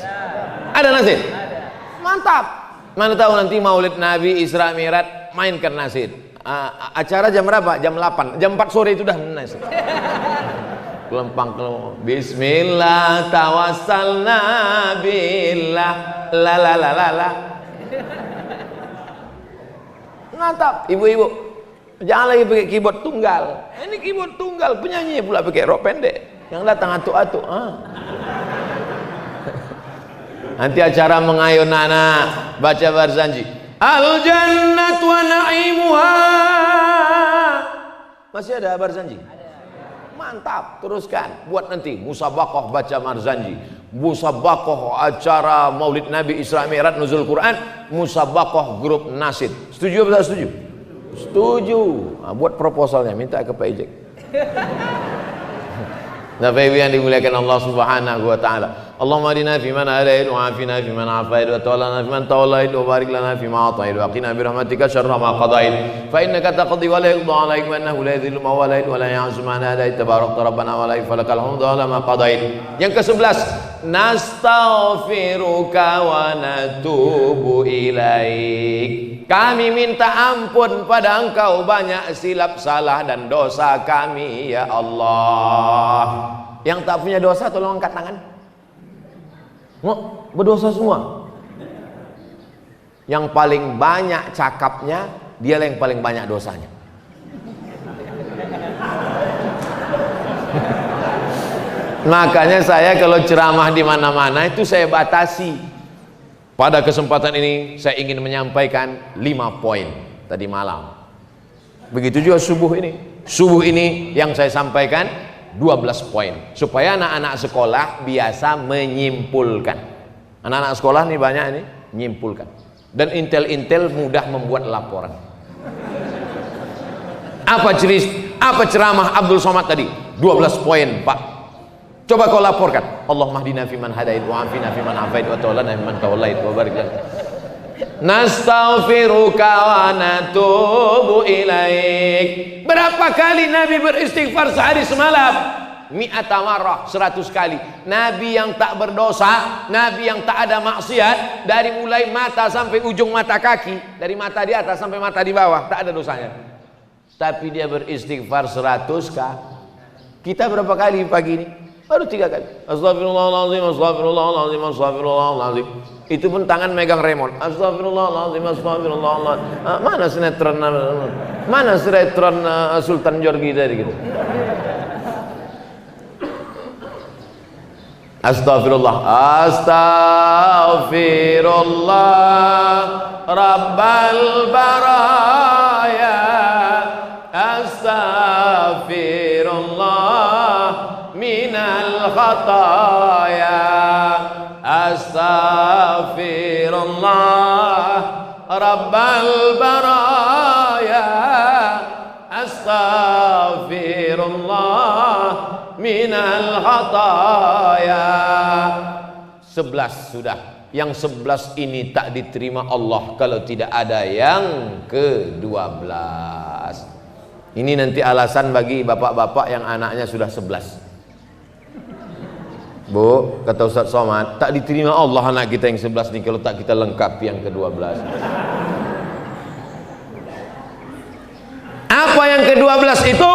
Ada nasid? Mantap. Mana tahu nanti Maulid Nabi Isra Mi'raj mainkan nasid. Acara jam berapa? Jam 8. Jam 4 sore itu dah nasid. Kelempang. Bismillah tawassalna billah la la la la la. Mantap, ibu-ibu. Jangan lagi pakai keyboard tunggal. Ini keyboard tunggal, penyanyi pula pakai rok pendek. Yang datang atuk-atuk. Nanti acara mengayun anak baca Barzanji. Al jannat wa na'imuha. Masih ada Barzanji? Mantap, teruskan. Buat nanti musabaqah baca Barzanji, musabaqah acara Maulid Nabi Isra Mi'raj Nuzul Quran, musabaqah grup nasid. Setuju atau tak setuju? Setuju. Buat proposalnya, minta ke Pak Ijek. Bapak Ibu yang dimuliakan Allah Subhanahu wa taala. Allahumma hadina fi man hadait wa afina fi man afait wa tawallana fi man tawallait wa barik lana fi ma atait wa qina bi rahmatika syarra ma qadait fa innaka taqdi wa la yuqda alaik wa innahu la yadhillu man walait wa la ya'zu man hadait tabarakta rabbana wa la falakal hamdu ala ma qadait. Yang ke-11, nastaghfiruka wa natubu ilaik. Kami minta ampun pada Engkau banyak silap salah dan dosa kami ya Allah. Yang tak punya dosa tolong angkat tangan. Oh, berdosa semua. Yang paling banyak cakapnya, dialah yang paling banyak dosanya. Makanya saya kalau ceramah di mana-mana itu saya batasi. Pada kesempatan ini saya ingin menyampaikan 5 poin tadi malam. Begitu juga subuh ini. Subuh ini yang saya sampaikan 12 poin supaya anak-anak sekolah biasa menyimpulkan. Anak-anak sekolah nih banyak ini menyimpulkan. Dan intel-intel mudah membuat laporan. Apa ceramah Abdul Somad tadi? 12 poin, Pak. Coba kau laporkan. Allahumma hdina fiman hadait wa afina fiman afait wa tawallana fiman tawallait wa barik lana. Nastaghfiruka wa natubu ilaik. Berapa kali Nabi beristighfar sehari semalam? Mi'ata marrah, 100 kali. Nabi yang tak berdosa, Nabi yang tak ada maksiat, dari mulai mata sampai ujung mata kaki, dari mata di atas sampai mata di bawah, tak ada dosanya. Tapi dia beristighfar 100 kali. Kita berapa kali pagi ini? Baru 3 kali. Astagfirullahaladzim, astagfirullahaladzim, astagfirullahaladzim. Itu pun tangan megang remote. Astagfirullahaladzim, astagfirullahaladzim. Mana sinetron Sultan Jorgi tadi gitu. Astagfirullah, astagfirullah, Rabbal baraya, astagfirullah minal khataya, astagfirullah, Rabbal baraya, astagfirullah minal khataya. 11 sudah. Yang 11 ini tak diterima Allah kalau tidak ada yang ke-12. Ini nanti alasan bagi bapak-bapak yang anaknya sudah 11. Bu, kata Ustaz Somad, tak diterima Allah anak kita yang 11 ini kalau tak kita lengkapi yang ke-12. Apa yang ke-12 itu?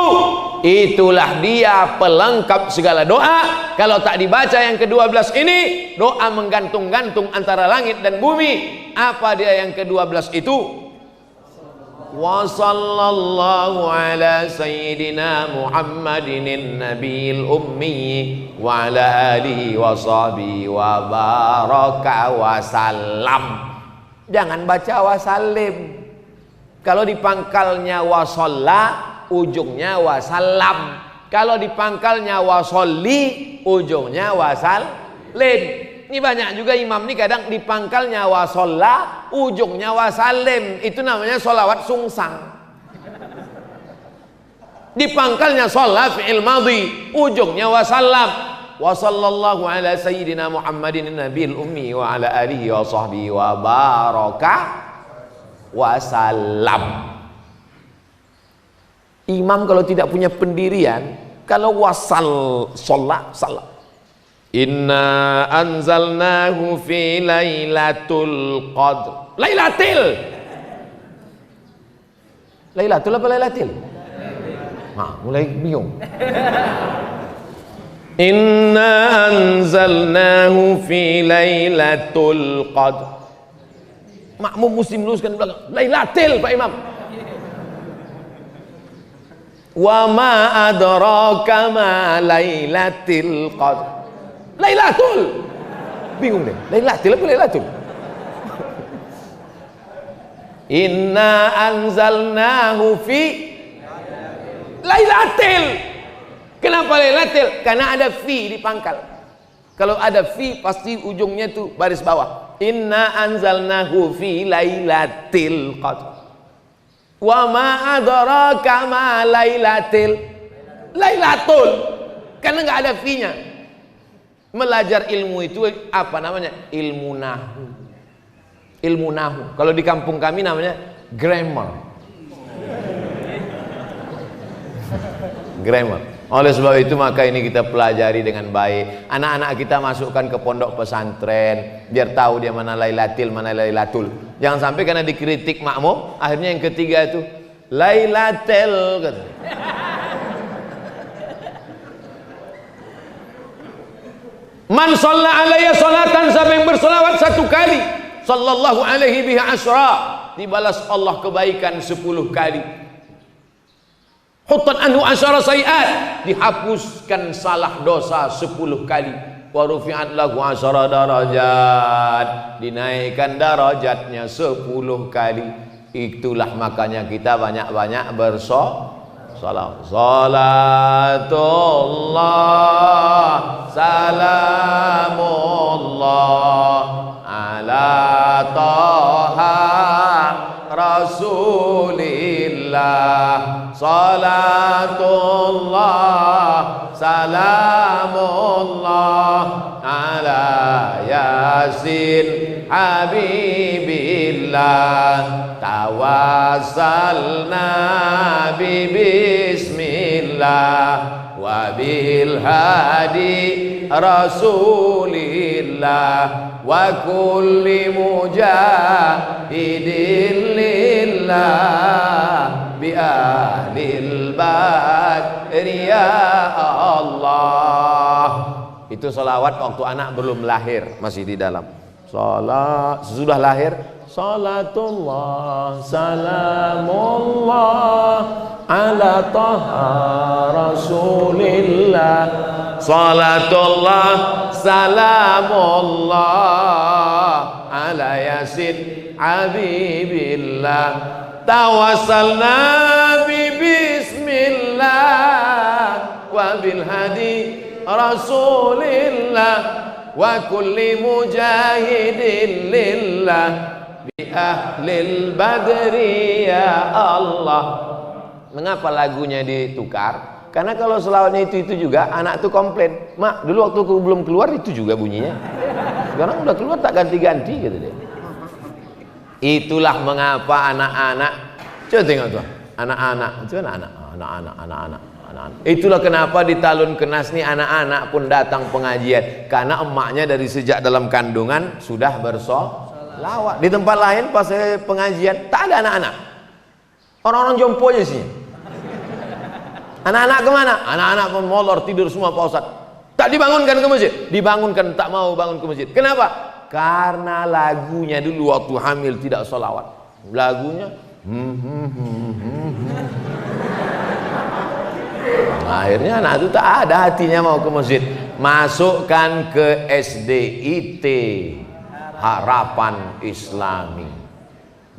Itulah dia pelengkap segala doa. Kalau tak dibaca yang ke-12 ini, doa menggantung-gantung antara langit dan bumi. Apa dia yang ke-12 itu? Wa sallallahu ala sayyidina Muhammadin nabiyil ummi wa ala alihi wa sahbihi wa baraka wa salam. Jangan baca wa salim. Kalau di pangkalnya wa shalla, ujungnya wa salam. Kalau di pangkalnya wa sholli, ujungnya wa salim. Ini banyak juga imam nih kadang di pangkalnya wa sholla, ujungnya wa salim. Itu namanya sholawat sungsang. Di pangkalnya sholla fi'il madhi, ujungnya wa salam. Wa sallallahu ala sayyidina Muhammadin nabiyil ummi wa ala alihi wa sahbihi wa baraka wa salam. Imam kalau tidak punya pendirian, kalau wasal sholat salam. Inna anzalnahu fi lailatul qadr. Lailatul apa lailatul? Mulai bingung. Inna anzalnahu fi lailatul qadr. Makmum muslim luruskan belakang. Lailatul Pak Imam. Wa ma adraka ma lailatul qadr. Lailatul. Bingung deh. Lailatul apa lailatul? Inna anzalnahu fi lailatul. Kenapa lailatul? Karena ada fi di pangkal. Kalau ada fi pasti ujungnya tuh baris bawah. Inna anzalnahu fi lailatul qadr. Wa ma adraka ma lailatul. Lailatul. Karena enggak ada fi-nya. Belajar ilmu itu apa namanya? Ilmu nahu. Ilmu nahu. Kalau di kampung kami namanya grammar. Grammar. Oleh sebab itu maka ini kita pelajari dengan baik. Anak-anak kita masukkan ke pondok pesantren biar tahu dia mana Lailatul, mana Lailatul. Jangan sampai karena dikritik makmum, akhirnya yang ketiga itu Lailatul kata. Man shalla alayya salatan, siapa yang bersolawat satu kali, sallallahu alaihi biha asyra, dibalas Allah kebaikan 10 kali. Huttat anhu asyara sayiat, dihapuskan salah dosa 10 kali. Wa rufi'at lahu asyara darajat, dinaikkan darajatnya 10 kali. Itulah makanya kita banyak-banyak bersolawat. Salatullah salamullah ala taha rasulillah. Salatullah salamullah ala yasin habibillah. Tawassalna bismillah wa bil hadi rasulillah wa kulli mujahidin lillah bi ahlil badri ya Allah. Itu salawat waktu anak belum lahir, masih di dalam. Salat sesudah lahir, salatullah salamullah ala taha rasulillah. Salatullah salamullah ala yasin habibillah. Tawassalna bismillah wa bil hadi rasulillah wa kulli mujahidin lillah bi ahlil badri ya Allah. Mengapa lagunya ditukar? Karena kalau selawatnya itu juga anak tuh komplain, mak dulu waktu aku belum keluar itu juga bunyinya, sekarang udah keluar tak ganti-ganti gitu deh. Itulah mengapa anak-anak, coba tengok tuh, anak-anak, itulah kenapa di Talun Kenas nih anak-anak pun datang pengajian, karena emaknya dari sejak dalam kandungan sudah bersolawat. Di tempat lain pas pengajian tak ada anak-anak, orang-orang jompo aja sih. Anak-anak kemana? Anak-anak pun molor tidur semua Pak Ustadz. Tak dibangunkan ke masjid, dibangunkan tak mau bangun ke masjid. Kenapa? Karena lagunya dulu waktu hamil tidak solawat. Lagunya akhirnya anak itu tak ada hatinya mau ke masjid. Masukkan ke SDIT, Harapan Islami.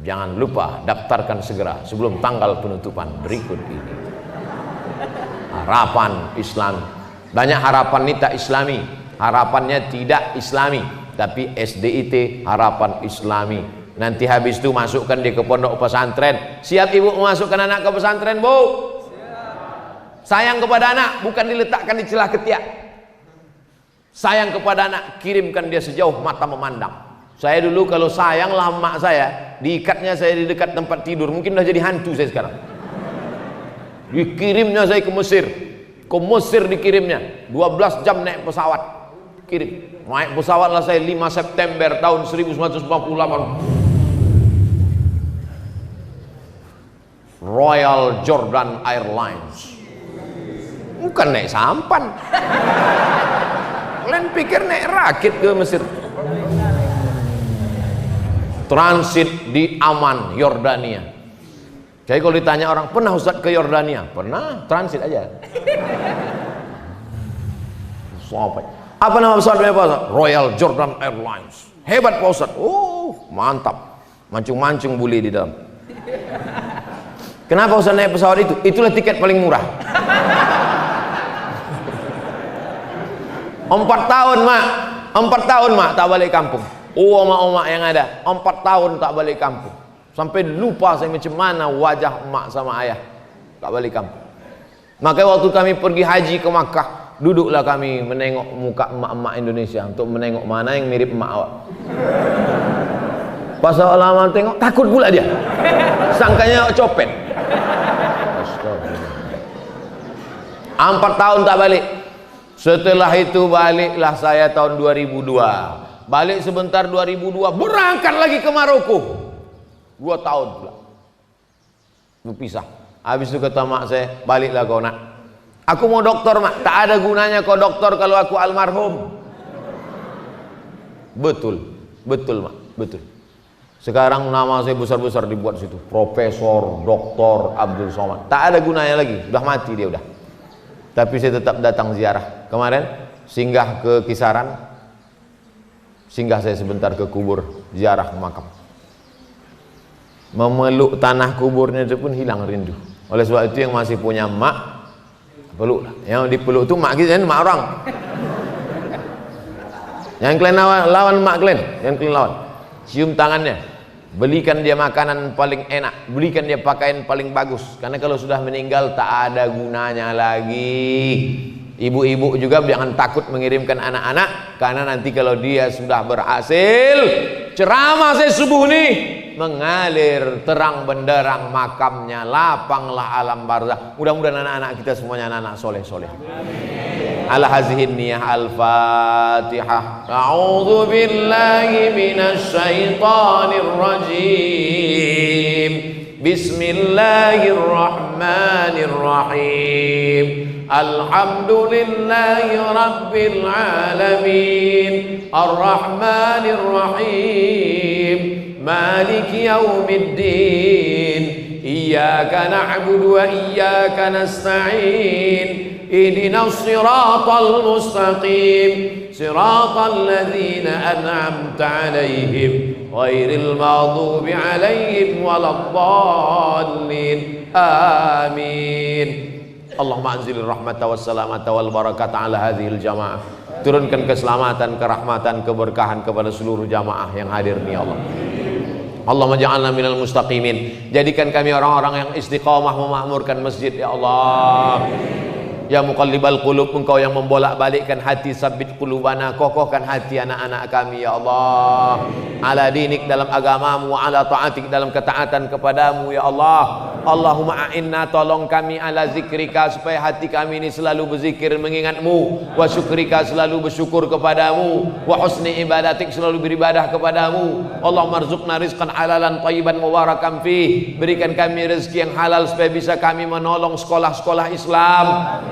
Jangan lupa daftarkan segera sebelum tanggal penutupan berikut ini. Harapan Islam. Banyak harapan ini tak islami, harapannya tidak islami, tapi SDIT Harapan Islami. Nanti habis itu masukkan dia ke pondok pesantren. Siap ibu memasukkan anak ke pesantren, Bu? Sayang kepada anak bukan diletakkan di celah ketiak. Sayang kepada anak, kirimkan dia sejauh mata memandang. Saya dulu kalau sayang lah emak saya, diikatnya saya di dekat tempat tidur, mungkin udah jadi hantu saya sekarang. Dikirimnya saya ke Mesir dikirimnya 12 jam naik pesawat, kirim naik pesawat lah saya 5 September tahun 1948, Royal Jordan Airlines. Bukan naik sampan. Kalian pikir naik rakit ke Mesir. Transit di Amman, Yordania. Jadi kalau ditanya orang, pernah Ustaz ke Yordania? Pernah, transit aja. Apa nama pesawatnya Pak Ustaz? Royal Jordan Airlines. Hebat Pak Ustaz. Oh, mantap. Mancung-mancung buli di dalam. Kenapa Ustaz naik pesawat itu? Itulah tiket paling murah. 4 tahun mak, 4 tahun mak tak balik kampung. Oh emak-emak yang ada 4 tahun tak balik kampung, sampai lupa saya macam mana wajah emak sama ayah, tak balik kampung. Makanya waktu kami pergi haji ke Makkah, Duduklah kami menengok muka emak-emak Indonesia untuk menengok mana yang mirip emak awak. Pas awak lama tengok, takut pula dia. Sangkanya awak copet. 4 tahun tak balik. Setelah itu baliklah saya tahun 2002. Balik sebentar 2002, berangkat lagi ke Maroko. 2 tahun pula. Berpisah. Habis itu kata mak saya, baliklah kau nak. Aku mau doktor mak. Tak ada gunanya kau doktor kalau aku almarhum. Betul. Betul mak. Betul. Sekarang nama saya besar-besar dibuat situ. Profesor, Doktor Abdul Somad. Tak ada gunanya lagi. Sudah mati dia udah. Tapi saya tetap datang ziarah. Kemarin singgah ke Kisaran. Singgah saya sebentar ke kubur, ziarah makam. Memeluk tanah kuburnya itu pun hilang rindu. Oleh sebab itu yang masih punya mak, peluklah. Yang dipeluk itu mak kita, mak orang. Yang kalian lawan mak kalian, yang kalian lawan. Cium tangannya, belikan dia makanan paling enak, belikan dia pakaian paling bagus. Karena kalau sudah meninggal tak ada gunanya lagi. Ibu-ibu juga jangan takut mengirimkan anak-anak, karena nanti kalau dia sudah berhasil, ceramah saya subuh nih, mengalir terang benderang makamnya, lapanglah alam barzakh. Mudah-mudahan anak-anak kita semuanya anak-anak soleh-soleh. Ala hazihin niyah al-fatihah. A'udzu billahi minasy syaithanir rajim. Bismillahirrahmanirrahim. Alhamdulillahi rabbil alamin. Ar-rahmanir rahim. Maliki yaumiddin. Iyyaka na'budu wa iyyaka nasta'in. Ihdinas siratal mustaqim. Siratal ladzina an'amta 'alaihim ghairil maghdubi 'alaihim waladdallin. Amin. Allahumma anzilir rahmata was salamata wal barakata ala hadhil jamaah. Turunkan keselamatan, kerahmatan, keberkahan kepada seluruh jamaah yang hadir ni ya Allah. Allahumma ja'alna minal mustaqimin. Jadikan kami orang-orang yang istiqamah memakmurkan masjid ya Allah. Ya muqallibal qulub, engkau yang membolak-balikkan hati, sabbit qulubana, kokohkan hati anak-anak kami ya Allah. Ala dinik, dalam agamamu, ala ta'atik, dalam ketaatan kepadamu ya Allah. Allahumma a'inna, tolong kami, ala zikrika, supaya hati kami ini selalu berzikir mengingatmu, wa syukrika, selalu bersyukur kepadamu, wa husni ibadatik, selalu beribadah kepadamu. Allahumma rzuqna rizqan halalan thayyiban mubarakan fih. Berikan kami rezeki yang halal supaya bisa kami menolong sekolah-sekolah Islam.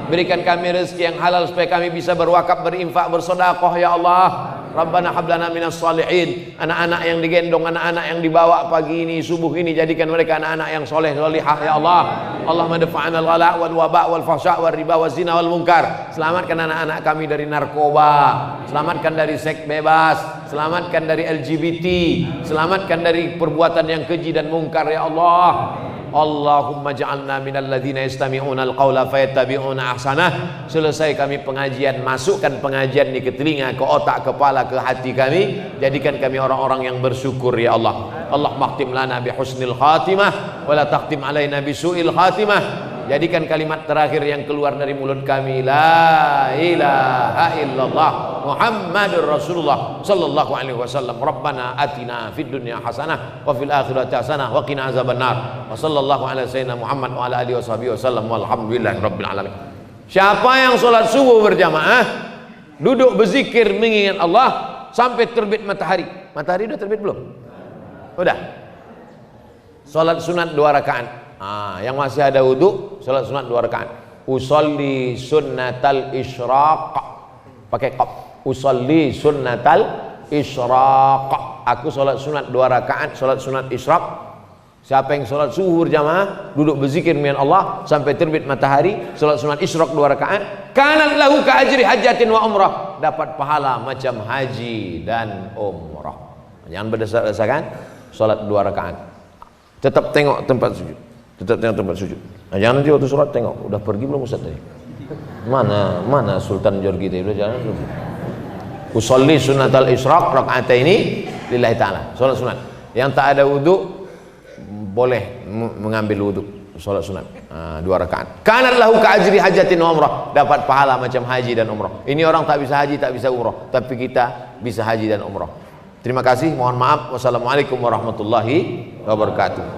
Berikan kami rezeki yang halal supaya kami bisa berwakaf, berinfak, bersedekah ya Allah. Rabbana hablana minas salihin. Anak-anak yang digendong, anak-anak yang dibawa pagi ini, subuh ini, jadikan mereka anak-anak yang soleh solihah ya Allah. Allahumma dafa'ana al-ghala wal waba wal fahsya wal riba wal zina wal munkar. Selamatkan anak-anak kami dari narkoba, selamatkan dari seks bebas, selamatkan dari LGBT, selamatkan dari perbuatan yang keji dan mungkar ya Allah. Allahumma ja'alna minal ladzina yastami'una al-qawla fayattabi'una ahsanah. Selesai kami pengajian, masukkan pengajian ini ke telinga, ke otak, kepala, ke hati kami. Jadikan kami orang-orang yang bersyukur ya Allah. Allahumma khtim lana bi husnil khatimah wa la takhtim alaina bi su'il khatimah. Jadikan kalimat terakhir yang keluar dari mulut kami, la ilaha illallah Muhammadur Rasulullah sallallahu alaihi wasallam. Rabbana atina fid dunya hasanah wa fil akhirati hasanah wa qina azabannar. Wa sallallahu ala sayyidina Muhammad wa ala alihi washabihi wasallam walhamdulillahi rabbil alamin. Siapa yang sholat subuh berjamaah, duduk berzikir mengingat Allah sampai terbit matahari. Matahari udah terbit belum? Udah. Sholat sunat 2 rakaat. Yang masih ada wudu, sholat sunat 2 rakaat. Usolli sunnatal isyraq, pakai qaf. Usolli sunnatal isyraq. Aku sholat sunat 2 rakaat, sholat sunat isyraq. Siapa yang sholat subuh berjamaah, duduk berzikir dengan Allah sampai terbit matahari, sholat sunat isyraq 2 rakaat, kanat lahu ka ajri hajatin wa umrah, dapat pahala macam haji dan umrah. Jangan berdasar-dasarkan sholat 2 rakaat. Tetap tengok tempat sujud. Tetap tengok tempat sujud. Nah, jangan nanti waktu sholat tengok, udah pergi belum Ustaz tadi? Mana Sultan Jorgi tadi, udah jalan belum? Usolli sunnatal isyraq rakaataini lillahi ta'ala. Sholat sunat. Yang tak ada wudu boleh mengambil wudu. Salat sunat 2 rakaat. Kanat lahu ka ajri hajatin wa umrah, dapat pahala macam haji dan umrah. Ini orang tak bisa haji, tak bisa umrah, tapi kita bisa haji dan umrah. Terima kasih, mohon maaf. Wassalamualaikum warahmatullahi wabarakatuh.